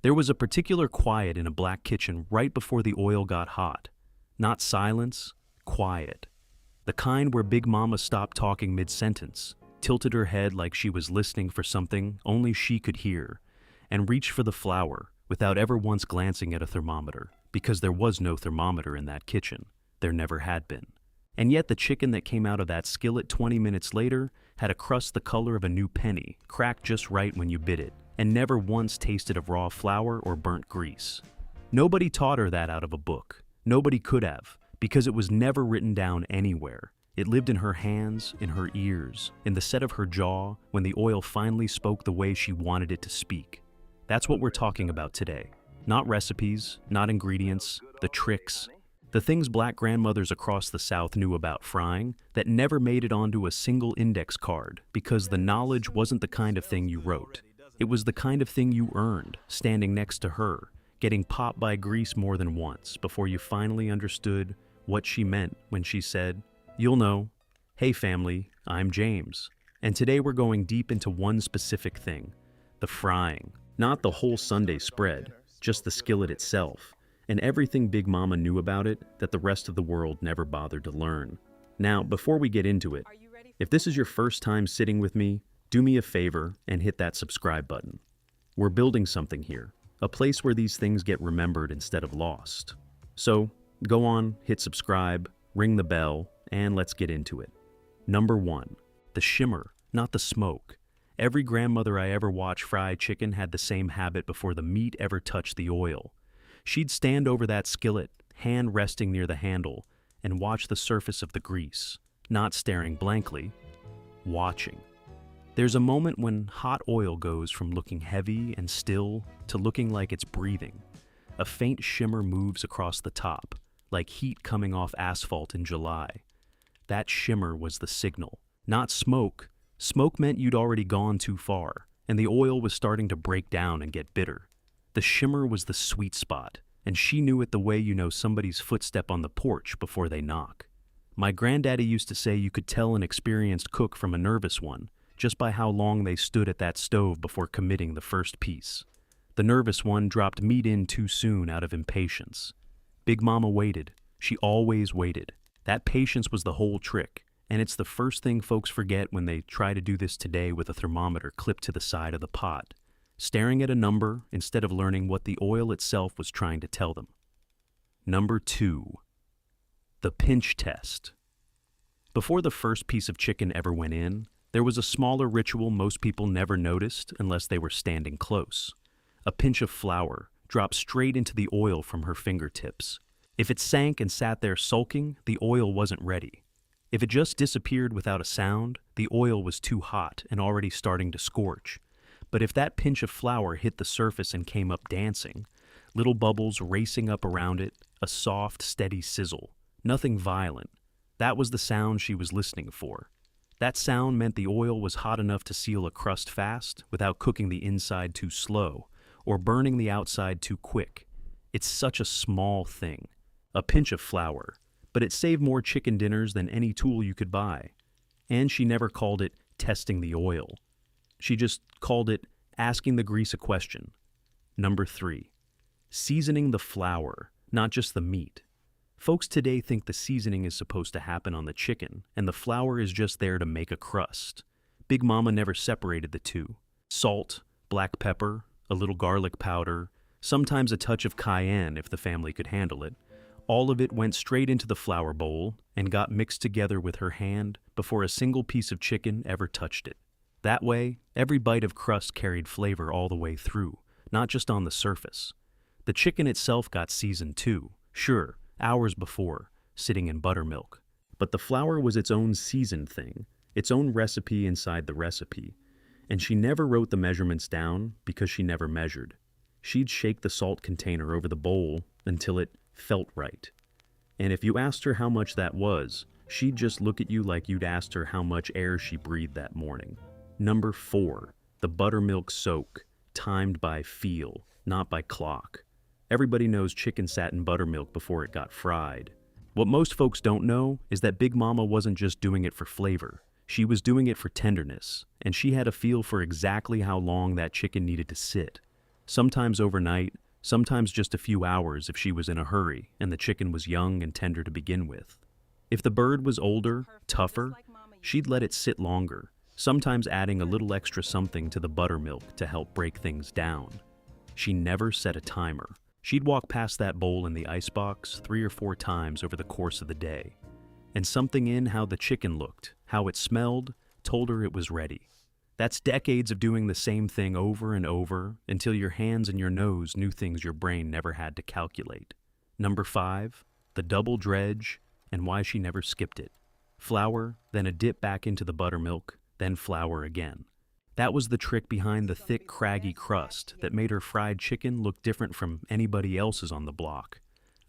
There was a particular quiet in a black kitchen right before the oil got hot. Not silence, quiet. The kind where Big Mama stopped talking mid-sentence, tilted her head like she was listening for something only she could hear, and reached for the flour without ever once glancing at a thermometer, because there was no thermometer in that kitchen. There never had been. And yet the chicken that came out of that skillet 20 minutes later had a crust the color of a new penny, cracked just right when you bit it, and never once tasted of raw flour or burnt grease. Nobody taught her that out of a book. Nobody could have, because it was never written down anywhere. It lived in her hands, in her ears, in the set of her jaw when the oil finally spoke the way she wanted it to speak. That's what we're talking about today. Not recipes, not ingredients, the tricks, the things black grandmothers across the South knew about frying that never made it onto a single index card because the knowledge wasn't the kind of thing you wrote. It was the kind of thing you earned, standing next to her, getting popped by grease more than once before you finally understood what she meant when she said, "You'll know. Hey family, I'm James. And today we're going deep into one specific thing, the frying. Not the whole Sunday spread, just the skillet itself, and everything Big Mama knew about it that the rest of the world never bothered to learn. Now, before we get into it, if this is your first time sitting with me, do me a favor and hit that subscribe button. We're building something here, a place where these things get remembered instead of lost. So, go on, hit subscribe, ring the bell, and let's get into it. Number 1, the shimmer, not the smoke. Every grandmother I ever watched fry chicken had the same habit before the meat ever touched the oil. She'd stand over that skillet, hand resting near the handle, and watch the surface of the grease, not staring blankly, watching. There's a moment when hot oil goes from looking heavy and still to looking like it's breathing. A faint shimmer moves across the top, like heat coming off asphalt in July. That shimmer was the signal, not smoke. Smoke meant you'd already gone too far, and the oil was starting to break down and get bitter. The shimmer was the sweet spot, and she knew it the way you know somebody's footstep on the porch before they knock. My granddaddy used to say you could tell an experienced cook from a nervous one just by how long they stood at that stove before committing the first piece. The nervous one dropped meat in too soon out of impatience. Big Mama waited. She always waited. That patience was the whole trick, and it's the first thing folks forget when they try to do this today with a thermometer clipped to the side of the pot, staring at a number instead of learning what the oil itself was trying to tell them. Number 2, the pinch test. Before the first piece of chicken ever went in, there was a smaller ritual most people never noticed unless they were standing close. A pinch of flour dropped straight into the oil from her fingertips. If it sank and sat there sulking, the oil wasn't ready. If it just disappeared without a sound, the oil was too hot and already starting to scorch. But if that pinch of flour hit the surface and came up dancing, little bubbles racing up around it, a soft, steady sizzle, nothing violent, that was the sound she was listening for. That sound meant the oil was hot enough to seal a crust fast without cooking the inside too slow or burning the outside too quick. It's such a small thing, a pinch of flour, but it saved more chicken dinners than any tool you could buy. And she never called it testing the oil. She just called it asking the grease a question. Number 3, seasoning the flour, not just the meat. Folks today think the seasoning is supposed to happen on the chicken, and the flour is just there to make a crust. Big Mama never separated the two. Salt, black pepper, a little garlic powder, sometimes a touch of cayenne if the family could handle it. All of it went straight into the flour bowl and got mixed together with her hand before a single piece of chicken ever touched it. That way, every bite of crust carried flavor all the way through, not just on the surface. The chicken itself got seasoned too, sure, hours before, sitting in buttermilk. But the flour was its own seasoned thing, its own recipe inside the recipe. And she never wrote the measurements down because she never measured. She'd shake the salt container over the bowl until it felt right. And if you asked her how much that was, she'd just look at you like you'd asked her how much air she breathed that morning. Number 4, the buttermilk soak, timed by feel, not by clock. Everybody knows chicken sat in buttermilk before it got fried. What most folks don't know is that Big Mama wasn't just doing it for flavor. She was doing it for tenderness, and she had a feel for exactly how long that chicken needed to sit. Sometimes overnight, sometimes just a few hours if she was in a hurry and the chicken was young and tender to begin with. If the bird was older, tougher, she'd let it sit longer, sometimes adding a little extra something to the buttermilk to help break things down. She never set a timer. She'd walk past that bowl in the icebox 3 or 4 times over the course of the day. And something in how the chicken looked, how it smelled, told her it was ready. That's decades of doing the same thing over and over until your hands and your nose knew things your brain never had to calculate. Number 5, the double-dredge and why she never skipped it. Flour, then a dip back into the buttermilk, then flour again. That was the trick behind the thick, craggy crust that made her fried chicken look different from anybody else's on the block.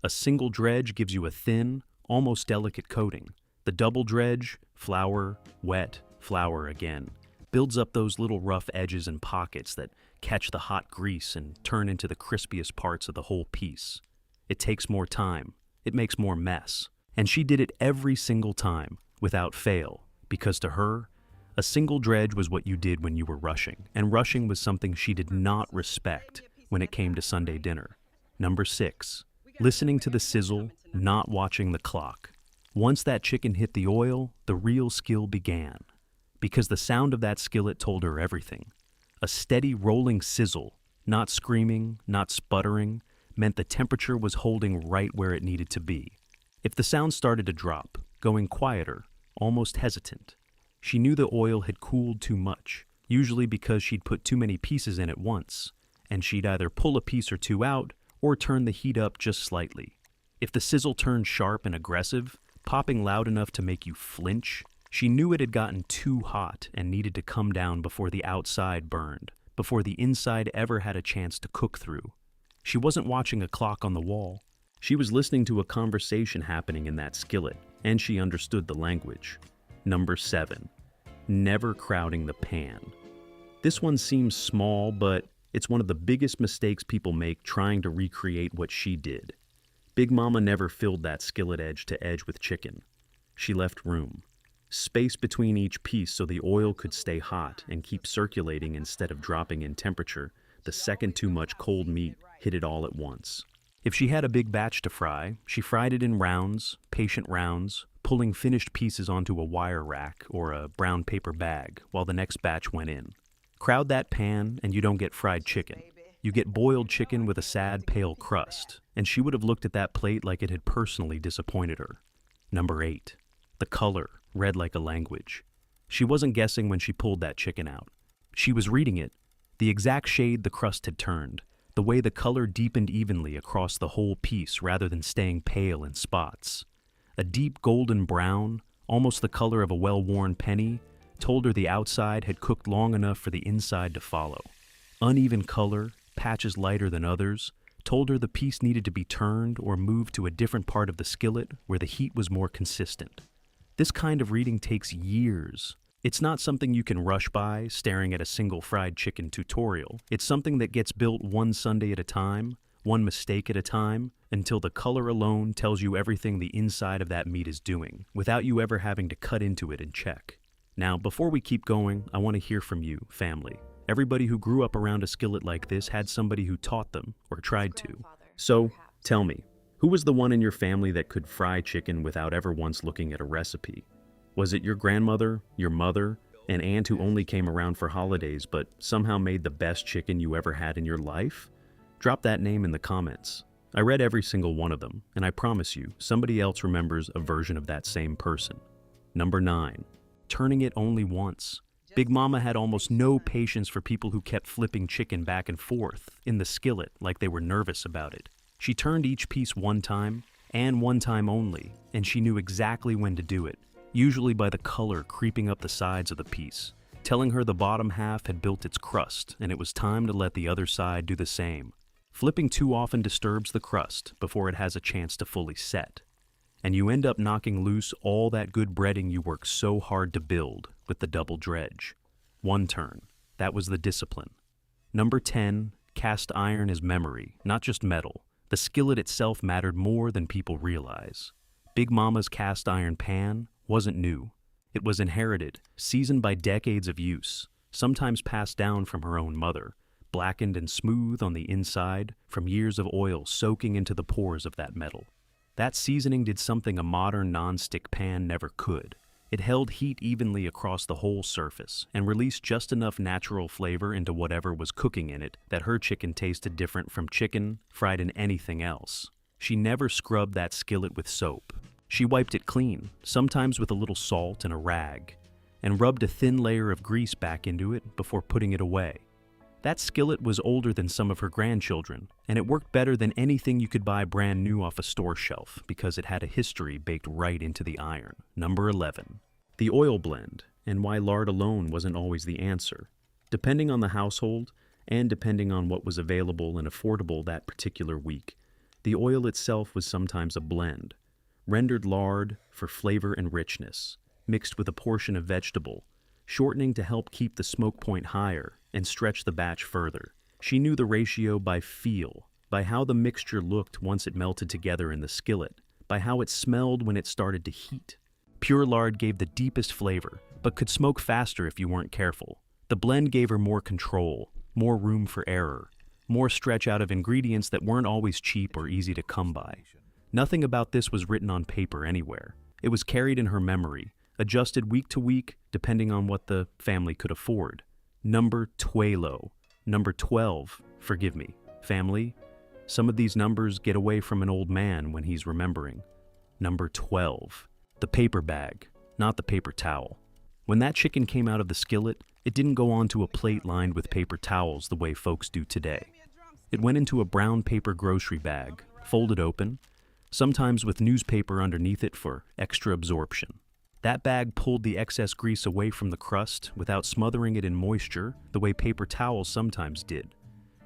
A single dredge gives you a thin, almost delicate coating. The double dredge, flour, wet, flour again, builds up those little rough edges and pockets that catch the hot grease and turn into the crispiest parts of the whole piece. It takes more time. It makes more mess. And she did it every single time, without fail, because to her, a single dredge was what you did when you were rushing, and rushing was something she did not respect when it came to Sunday dinner. Number 6, listening to the sizzle, not watching the clock. Once that chicken hit the oil, the real skill began, because the sound of that skillet told her everything. A steady rolling sizzle, not screaming, not sputtering, meant the temperature was holding right where it needed to be. If the sound started to drop, going quieter, almost hesitant, she knew the oil had cooled too much, usually because she'd put too many pieces in at once, and she'd either pull a piece or two out or turn the heat up just slightly. If the sizzle turned sharp and aggressive, popping loud enough to make you flinch, she knew it had gotten too hot and needed to come down before the outside burned, before the inside ever had a chance to cook through. She wasn't watching a clock on the wall. She was listening to a conversation happening in that skillet, and she understood the language. Number 7, never crowding the pan. This one seems small, but it's one of the biggest mistakes people make trying to recreate what she did. Big Mama never filled that skillet edge to edge with chicken. She left room, space between each piece so the oil could stay hot and keep circulating instead of dropping in temperature the second too much cold meat hit it all at once. If she had a big batch to fry, she fried it in rounds, patient rounds, pulling finished pieces onto a wire rack or a brown paper bag while the next batch went in. Crowd that pan and you don't get fried chicken. You get boiled chicken with a sad, pale crust, and she would have looked at that plate like it had personally disappointed her. Number 8, the color read like a language. She wasn't guessing when she pulled that chicken out. She was reading it, the exact shade the crust had turned, the way the color deepened evenly across the whole piece rather than staying pale in spots. A deep golden brown, almost the color of a well-worn penny, told her the outside had cooked long enough for the inside to follow. Uneven color, patches lighter than others, told her the piece needed to be turned or moved to a different part of the skillet where the heat was more consistent. This kind of reading takes years. It's not something you can rush by staring at a single fried chicken tutorial. It's something that gets built one Sunday at a time, one mistake at a time, until the color alone tells you everything the inside of that meat is doing, without you ever having to cut into it and check. Now, before we keep going, I want to hear from you, family. Everybody who grew up around a skillet like this had somebody who taught them, or tried to. So, tell me, who was the one in your family that could fry chicken without ever once looking at a recipe? Was it your grandmother, your mother, an aunt who only came around for holidays but somehow made the best chicken you ever had in your life? Drop that name in the comments. I read every single one of them, and I promise you, somebody else remembers a version of that same person. Number 9, turning it only once. Big Mama had almost no patience for people who kept flipping chicken back and forth in the skillet like they were nervous about it. She turned each piece one time, and one time only, and she knew exactly when to do it, usually by the color creeping up the sides of the piece, telling her the bottom half had built its crust and it was time to let the other side do the same. Flipping too often disturbs the crust before it has a chance to fully set, and you end up knocking loose all that good breading you worked so hard to build with the double dredge. One turn, that was the discipline. Number 10, cast iron is memory, not just metal. The skillet itself mattered more than people realize. Big Mama's cast iron pan wasn't new. It was inherited, seasoned by decades of use, sometimes passed down from her own mother, blackened and smooth on the inside from years of oil soaking into the pores of that metal. That seasoning did something a modern non-stick pan never could. It held heat evenly across the whole surface and released just enough natural flavor into whatever was cooking in it that her chicken tasted different from chicken fried in anything else. She never scrubbed that skillet with soap. She wiped it clean, sometimes with a little salt and a rag, and rubbed a thin layer of grease back into it before putting it away. That skillet was older than some of her grandchildren, and it worked better than anything you could buy brand new off a store shelf because it had a history baked right into the iron. Number 11. The oil blend, and why lard alone wasn't always the answer. Depending on the household, and depending on what was available and affordable that particular week, the oil itself was sometimes a blend, rendered lard for flavor and richness, mixed with a portion of vegetable, shortening to help keep the smoke point higher and stretch the batch further. She knew the ratio by feel, by how the mixture looked once it melted together in the skillet, by how it smelled when it started to heat. Pure lard gave the deepest flavor, but could smoke faster if you weren't careful. The blend gave her more control, more room for error, more stretch out of ingredients that weren't always cheap or easy to come by. Nothing about this was written on paper anywhere. It was carried in her memory, adjusted week to week depending on what the family could afford. Number 12. Number 12, forgive me, family. Some of these numbers get away from an old man when he's remembering. Number 12, the paper bag, not the paper towel. When that chicken came out of the skillet, it didn't go onto a plate lined with paper towels the way folks do today. It went into a brown paper grocery bag, folded open, sometimes with newspaper underneath it for extra absorption. That bag pulled the excess grease away from the crust without smothering it in moisture the way paper towels sometimes did,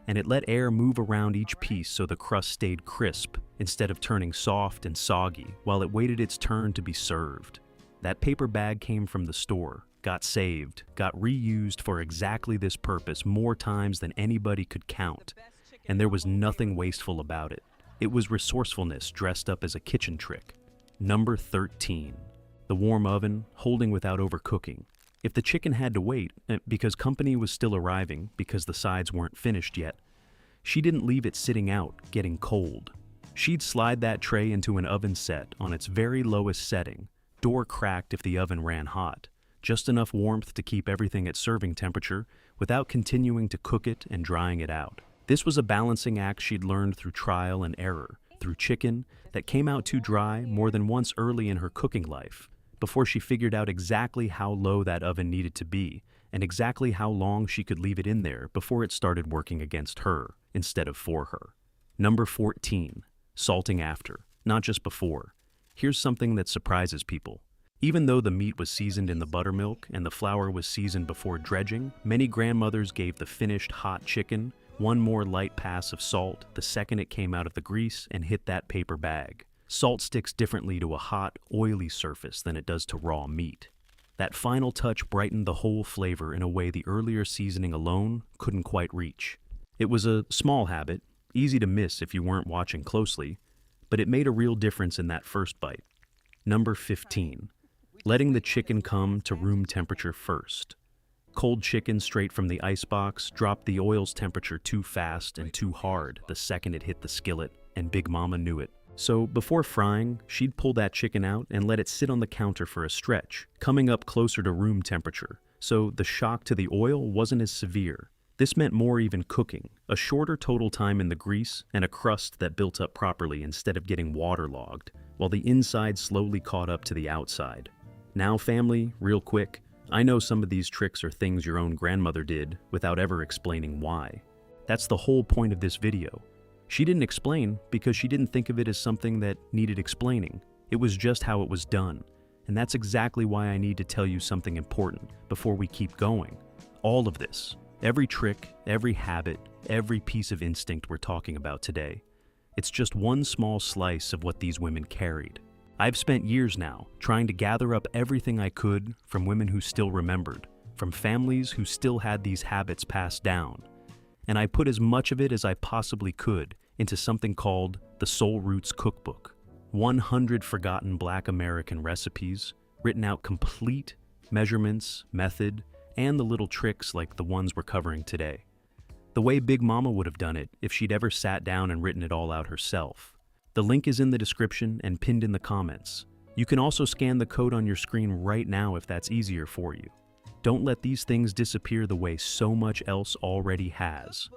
and it let air move around each piece so the crust stayed crisp instead of turning soft and soggy while it waited its turn to be served. That paper bag came from the store, got saved, got reused for exactly this purpose more times than anybody could count, and there was nothing wasteful about it. It was resourcefulness dressed up as a kitchen trick. Number 13. The warm oven, holding without overcooking. If the chicken had to wait, because company was still arriving because the sides weren't finished yet, she didn't leave it sitting out, getting cold. She'd slide that tray into an oven set on its very lowest setting, door cracked if the oven ran hot, just enough warmth to keep everything at serving temperature without continuing to cook it and drying it out. This was a balancing act she'd learned through trial and error, through chicken that came out too dry more than once early in her cooking life, before she figured out exactly how low that oven needed to be and exactly how long she could leave it in there before it started working against her instead of for her. Number 14, salting after, not just before. Here's something that surprises people. Even though the meat was seasoned in the buttermilk and the flour was seasoned before dredging, many grandmothers gave the finished hot chicken one more light pass of salt the second it came out of the grease and hit that paper bag. Salt sticks differently to a hot, oily surface than it does to raw meat. That final touch brightened the whole flavor in a way the earlier seasoning alone couldn't quite reach. It was a small habit, easy to miss if you weren't watching closely, but it made a real difference in that first bite. Number 15. Letting the chicken come to room temperature first. Cold chicken straight from the icebox dropped the oil's temperature too fast and too hard the second it hit the skillet, and Big Mama knew it. So before frying, she'd pull that chicken out and let it sit on the counter for a stretch, coming up closer to room temperature, so the shock to the oil wasn't as severe. This meant more even cooking, a shorter total time in the grease, and a crust that built up properly instead of getting waterlogged, while the inside slowly caught up to the outside. Now, family, real quick, I know some of these tricks are things your own grandmother did without ever explaining why. That's the whole point of this video. She didn't explain because she didn't think of it as something that needed explaining. It was just how it was done. And that's exactly why I need to tell you something important before we keep going. All of this, every trick, every habit, every piece of instinct we're talking about today, it's just one small slice of what these women carried. I've spent years now trying to gather up everything I could from women who still remembered, from families who still had these habits passed down, and I put as much of it as I possibly could into something called the Soul Roots Cookbook. 100 forgotten Black American recipes, written out complete, measurements, method, and the little tricks like the ones we're covering today. the way Big Mama would have done it if she'd ever sat down and written it all out herself. The link is in the description and pinned in the comments. You can also scan the code on your screen right now if that's easier for you. Don't let these things disappear the way so much else already has.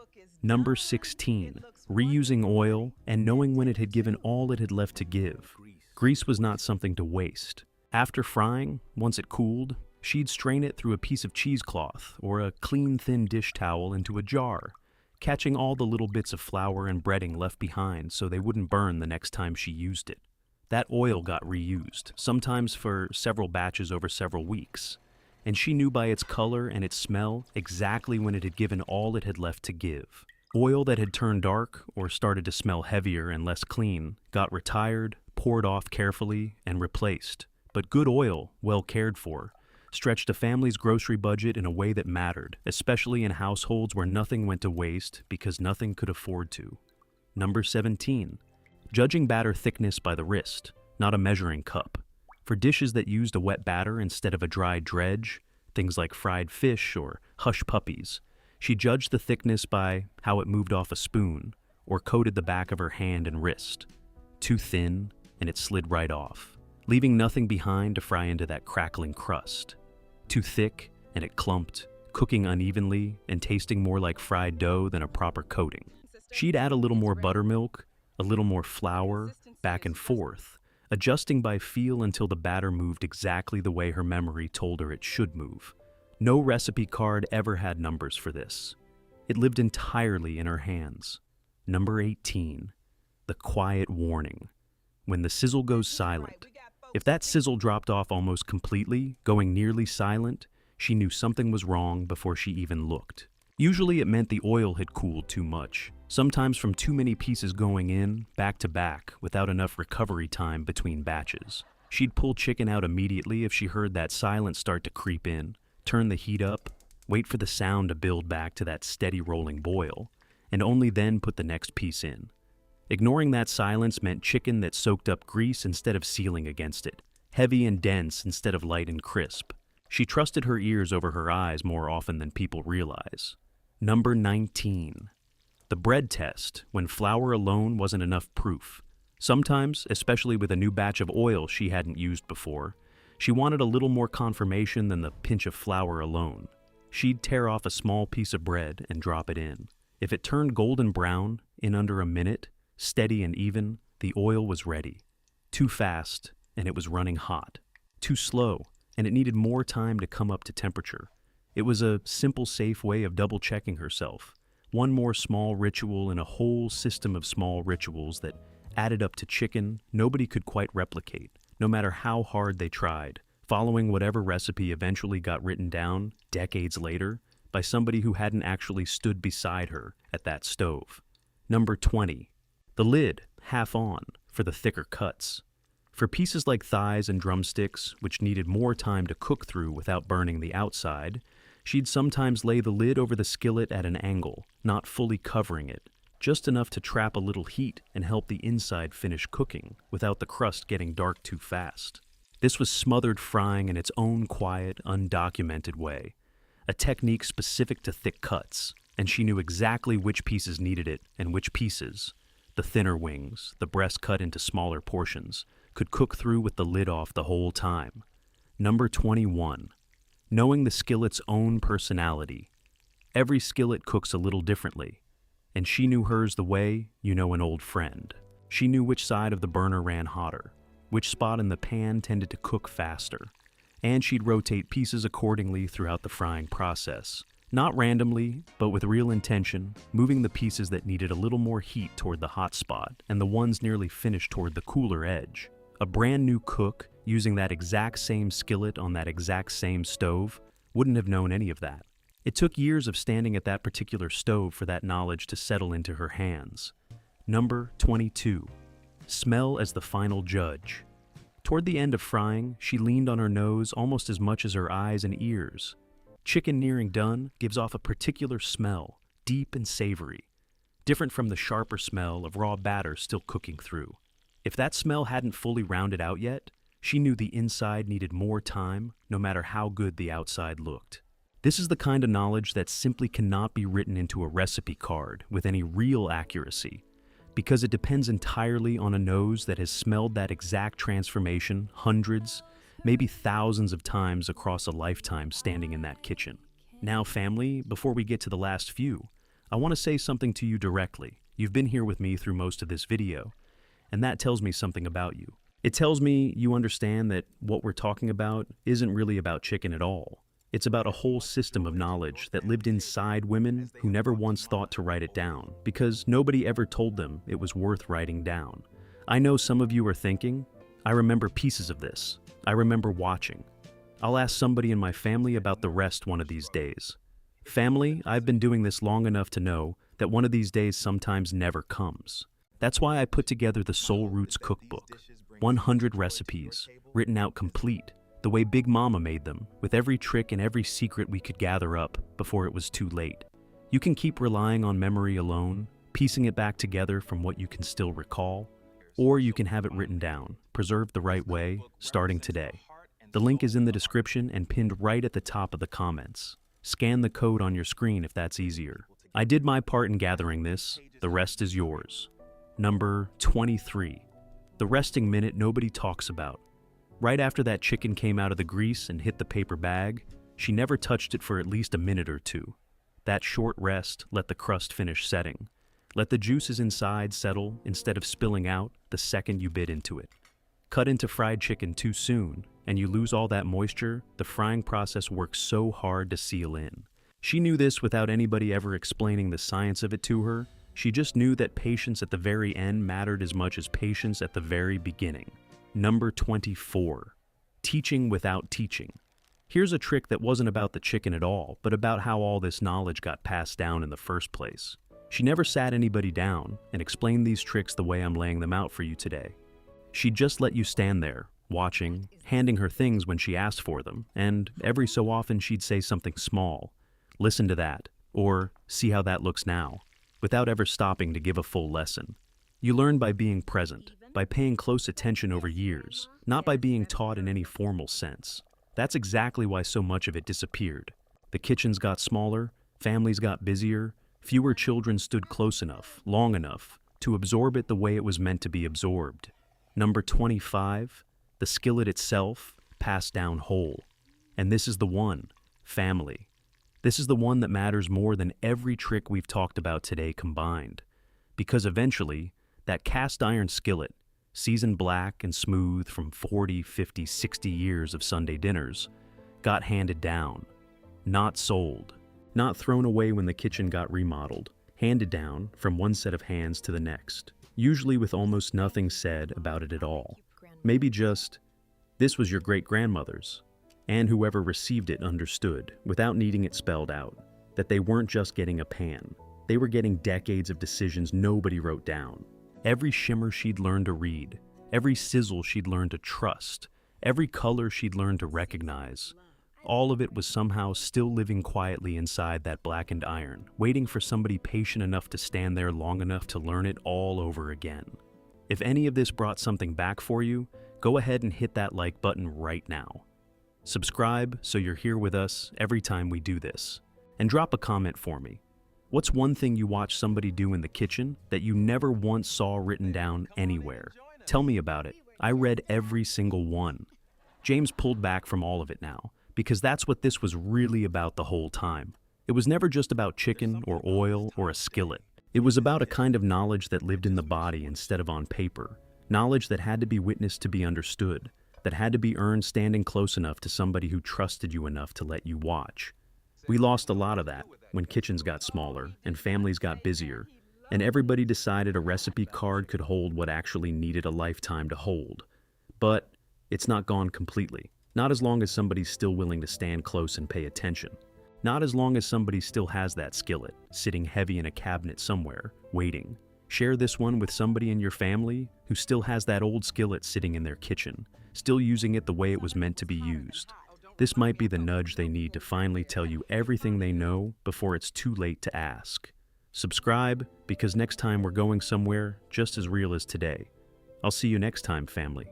Number 16. Reusing oil and knowing when it had given all it had left to give. Grease was not something to waste. After frying, once it cooled, she'd strain it through a piece of cheesecloth or a clean thin dish towel into a jar, catching all the little bits of flour and breading left behind so they wouldn't burn the next time she used it. That oil got reused, sometimes for several batches over several weeks, and she knew by its color and its smell exactly when it had given all it had left to give. Oil that had turned dark or started to smell heavier and less clean got retired, poured off carefully, and replaced. But good oil, well cared for, stretched a family's grocery budget in a way that mattered, especially in households where nothing went to waste because nothing could afford to. Number 17. Judging batter thickness by the wrist, not a measuring cup. For dishes that used a wet batter instead of a dry dredge, things like fried fish or hush puppies, she judged the thickness by how it moved off a spoon or coated the back of her hand and wrist. Too thin, and it slid right off, leaving nothing behind to fry into that crackling crust. Too thick, and it clumped, cooking unevenly and tasting more like fried dough than a proper coating. She'd add a little more buttermilk, a little more flour, back and forth, adjusting by feel until the batter moved exactly the way her memory told her it should move. No recipe card ever had numbers for this. It lived entirely in her hands. Number 18. The quiet warning. When the sizzle goes silent. If that sizzle dropped off almost completely, going nearly silent, she knew something was wrong before she even looked. Usually it meant the oil had cooled too much, sometimes from too many pieces going in, back to back, without enough recovery time between batches. She'd pull chicken out immediately if she heard that silence start to creep in, turn the heat up, wait for the sound to build back to that steady rolling boil, and only then put the next piece in. Ignoring that silence meant chicken that soaked up grease instead of sealing against it, heavy and dense instead of light and crisp. She trusted her ears over her eyes more often than people realize. Number 19. The bread test, when flour alone wasn't enough proof. Sometimes, especially with a new batch of oil she hadn't used before, she wanted a little more confirmation than the pinch of flour alone. She'd tear off a small piece of bread and drop it in. If it turned golden brown in under a minute, steady and even, the oil was ready. Too fast, and it was running hot. Too slow, and it needed more time to come up to temperature. It was a simple, safe way of double-checking herself. One more small ritual in a whole system of small rituals that added up to chicken nobody could quite replicate, no matter how hard they tried, following whatever recipe eventually got written down, decades later, by somebody who hadn't actually stood beside her at that stove. Number 20. The lid, half on, for the thicker cuts. For pieces like thighs and drumsticks, which needed more time to cook through without burning the outside, she'd sometimes lay the lid over the skillet at an angle, not fully covering it, just enough to trap a little heat and help the inside finish cooking without the crust getting dark too fast. This was smothered frying in its own quiet, undocumented way, a technique specific to thick cuts, and she knew exactly which pieces needed it and which pieces, the thinner wings, the breast cut into smaller portions, could cook through with the lid off the whole time. Number 21. Knowing the skillet's own personality. Every skillet cooks a little differently, and she knew hers the way you know an old friend. She knew which side of the burner ran hotter, which spot in the pan tended to cook faster, and she'd rotate pieces accordingly throughout the frying process. Not randomly, but with real intention, moving the pieces that needed a little more heat toward the hot spot and the ones nearly finished toward the cooler edge. A brand new cook, using that exact same skillet on that exact same stove, wouldn't have known any of that. It took years of standing at that particular stove for that knowledge to settle into her hands. Number 22. Smell as the final judge. Toward the end of frying, she leaned on her nose almost as much as her eyes and ears. Chicken nearing done gives off a particular smell, deep and savory, different from the sharper smell of raw batter still cooking through. If that smell hadn't fully rounded out yet, she knew the inside needed more time, no matter how good the outside looked. This is the kind of knowledge that simply cannot be written into a recipe card with any real accuracy, because it depends entirely on a nose that has smelled that exact transformation hundreds, maybe thousands of times across a lifetime standing in that kitchen. Now, family, before we get to the last few, I want to say something to you directly. You've been here with me through most of this video, and that tells me something about you. It tells me you understand that what we're talking about isn't really about chicken at all. It's about a whole system of knowledge that lived inside women who never once thought to write it down, because nobody ever told them it was worth writing down. I know some of you are thinking, I remember pieces of this. I remember watching. I'll ask somebody in my family about the rest one of these days. Family, I've been doing this long enough to know that one of these days sometimes never comes. That's why I put together the Soul Roots Cookbook. 100 recipes, written out complete, the way Big Mama made them, with every trick and every secret we could gather up before it was too late. You can keep relying on memory alone, piecing it back together from what you can still recall, or you can have it written down, preserved the right way, starting today. The link is in the description and pinned right at the top of the comments. Scan the code on your screen if that's easier. I did my part in gathering this, the rest is yours. Number 23. The resting minute nobody talks about. Right after that chicken came out of the grease and hit the paper bag, she never touched it for at least a minute or two. That short rest let the crust finish setting. Let the juices inside settle instead of spilling out the second you bit into it. Cut into fried chicken too soon, and you lose all that moisture. The frying process works so hard to seal in. She knew this without anybody ever explaining the science of it to her. She just knew that patience at the very end mattered as much as patience at the very beginning. Number 24. Teaching without teaching. Here's a trick that wasn't about the chicken at all, but about how all this knowledge got passed down in the first place. She never sat anybody down and explained these tricks the way I'm laying them out for you today. She'd just let you stand there, watching, handing her things when she asked for them, and every so often she'd say something small. Listen to that, or see how that looks now, without ever stopping to give a full lesson. You learn by being present, by paying close attention over years, not by being taught in any formal sense. That's exactly why so much of it disappeared. The kitchens got smaller, families got busier, fewer children stood close enough, long enough, to absorb it the way it was meant to be absorbed. Number 25, the skillet itself passed down whole. And this is the one, family. This is the one that matters more than every trick we've talked about today combined. Because eventually, that cast iron skillet, seasoned black and smooth from 40, 50, 60 years of Sunday dinners, got handed down. Not sold. Not thrown away when the kitchen got remodeled. Handed down from one set of hands to the next. Usually with almost nothing said about it at all. Maybe just, this was your great-grandmother's. And whoever received it understood, without needing it spelled out, that they weren't just getting a pan. They were getting decades of decisions nobody wrote down. Every shimmer she'd learned to read, every sizzle she'd learned to trust, every color she'd learned to recognize. All of it was somehow still living quietly inside that blackened iron, waiting for somebody patient enough to stand there long enough to learn it all over again. If any of this brought something back for you, go ahead and hit that like button right now. Subscribe so you're here with us every time we do this. And drop a comment for me. What's one thing you watch somebody do in the kitchen that you never once saw written down anywhere? Tell me about it. I read every single one. James pulled back from all of it now, because that's what this was really about the whole time. It was never just about chicken or oil or a skillet. It was about a kind of knowledge that lived in the body instead of on paper. Knowledge that had to be witnessed to be understood, that had to be earned standing close enough to somebody who trusted you enough to let you watch. We lost a lot of that when kitchens got smaller and families got busier, and everybody decided a recipe card could hold what actually needed a lifetime to hold. But it's not gone completely. Not as long as somebody's still willing to stand close and pay attention. Not as long as somebody still has that skillet, sitting heavy in a cabinet somewhere, waiting. Share this one with somebody in your family who still has that old skillet sitting in their kitchen, still using it the way it was meant to be used. This might be the nudge they need to finally tell you everything they know before it's too late to ask. Subscribe, because next time we're going somewhere just as real as today. I'll see you next time, family.